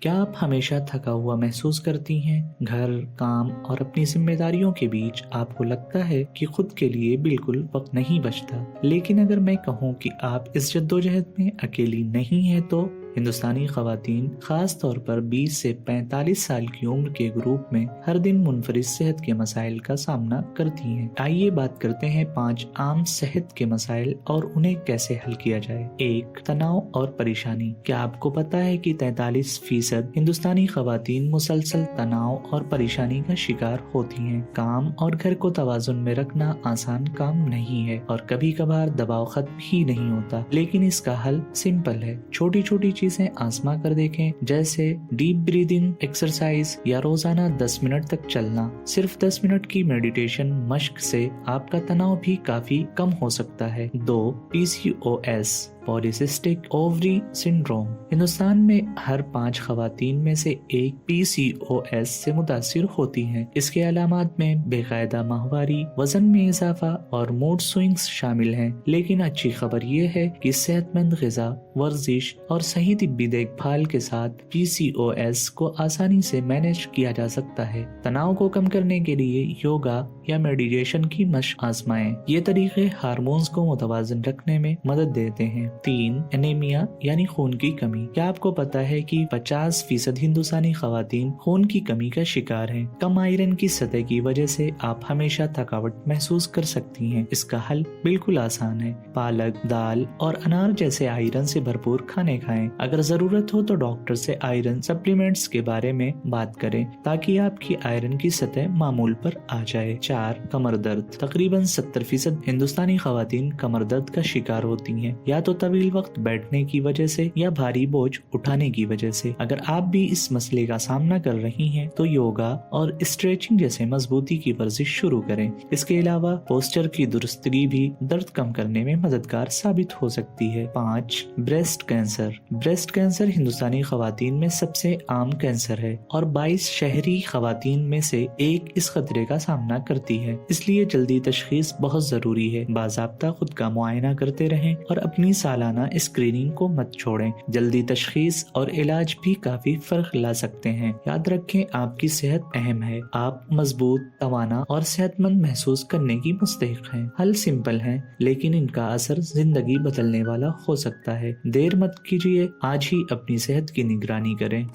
क्या आप हमेशा थका हुआ महसूस करती हैं? घर, काम और अपनी जिम्मेदारियों के बीच आपको लगता है कि खुद के लिए बिल्कुल वक्त नहीं बचता। लेकिन अगर मैं कहूँ कि आप इस जद्दोजहद में अकेली नहीं हैं, तो हिंदुस्तानी खवातीन खास तौर पर 20 से 45 साल की उम्र के ग्रुप में हर दिन मुनफरिद सेहत के मसाइल का सामना करती हैं। आइए बात करते हैं 5 आम सेहत के मसाइल और उन्हें कैसे हल किया जाए। 1. तनाव और परेशानी। क्या आपको पता है कि 43% हिंदुस्तानी खवातीन मुसलसल तनाव और परेशानी का शिकार होती हैं। काम और घर को तवाजुन में रखना आसान काम नहीं है और कभी कभार दबाव खत्म ही नहीं होता, लेकिन इसका हल सिंपल है। छोटी छोटी चीजें आजमा कर देखें, जैसे डीप ब्रीदिंग एक्सरसाइज या रोजाना 10 मिनट तक चलना। सिर्फ 10 मिनट की मेडिटेशन मश्क से आपका तनाव भी काफी कम हो सकता है। 2. PCOS polycystic ovary syndrome. Hindustan में हर 5 खवातीन में से एक PCOS से मुतासिर होती हैं। इसके अलामात में बेकायदा माहवारी, वजन में इजाफा और मूड स्विंग्स शामिल हैं। लेकिन अच्छी खबर ये है कि सेहतमंद ग़िज़ा, वर्जिश और सही तिब्बी देखभाल के साथ PCOS को आसानी से मैनेज किया जा सकता है। तनाव को कम करने के लिए योगा या मेडिटेशन की मशक आजमाएं। ये तरीके हार्मोन्स को मुतवाज़न रखने में मदद देते हैं। 3. एनीमिया यानी खून की कमी। क्या आपको पता है कि 50% हिंदुस्तानी खवातीन खून की कमी का शिकार हैं? कम आयरन की सतह की वजह से आप हमेशा थकावट महसूस कर सकती हैं। इसका हल बिल्कुल आसान है। पालक, दाल और अनार जैसे आयरन से भरपूर खाने खाएं। अगर जरूरत हो तो डॉक्टर से आयरन सप्लीमेंट्स के बारे में बात करें ताकि आपकी आयरन की सतह मामूल पर आ जाए। 4. कमर दर्द। तकरीबन 70% हिंदुस्तानी खवातीन कमर दर्द का शिकार होती हैं, या तो तवील वक्त बैठने की वजह से या भारी बोझ उठाने की वजह से। अगर आप भी इस मसले का सामना कर रही हैं तो योगा और स्ट्रेचिंग जैसे मजबूती की वर्जिश शुरू करें। इसके अलावा पोस्चर की दुरुस्तगी भी दर्द कम करने में मददगार साबित हो सकती है। 5. Breast cancer. ब्रेस्ट कैंसर हिंदुस्तानी खवातीन में सबसे आम कैंसर है और 22 शहरी खवातीन में से एक इस खतरे का सामना करती है। इसलिए जल्दी तशखीस बहुत जरूरी है। बाज़ाब्ता खुद का मुआयना करते रहें और अपनी सालाना स्क्रीनिंग को मत छोड़ें। जल्दी तशखीस और इलाज भी काफी फर्क ला सकते हैं। याद रखें, आपकी सेहत अहम है। आप मजबूत, तवाना और सेहतमंद महसूस करने की मुस्तहिक हैं। हल सिंपल है, लेकिन इनका असर जिंदगी बदलने वाला हो सकता है। देर मत कीजिए, आज ही अपनी सेहत की निगरानी करें।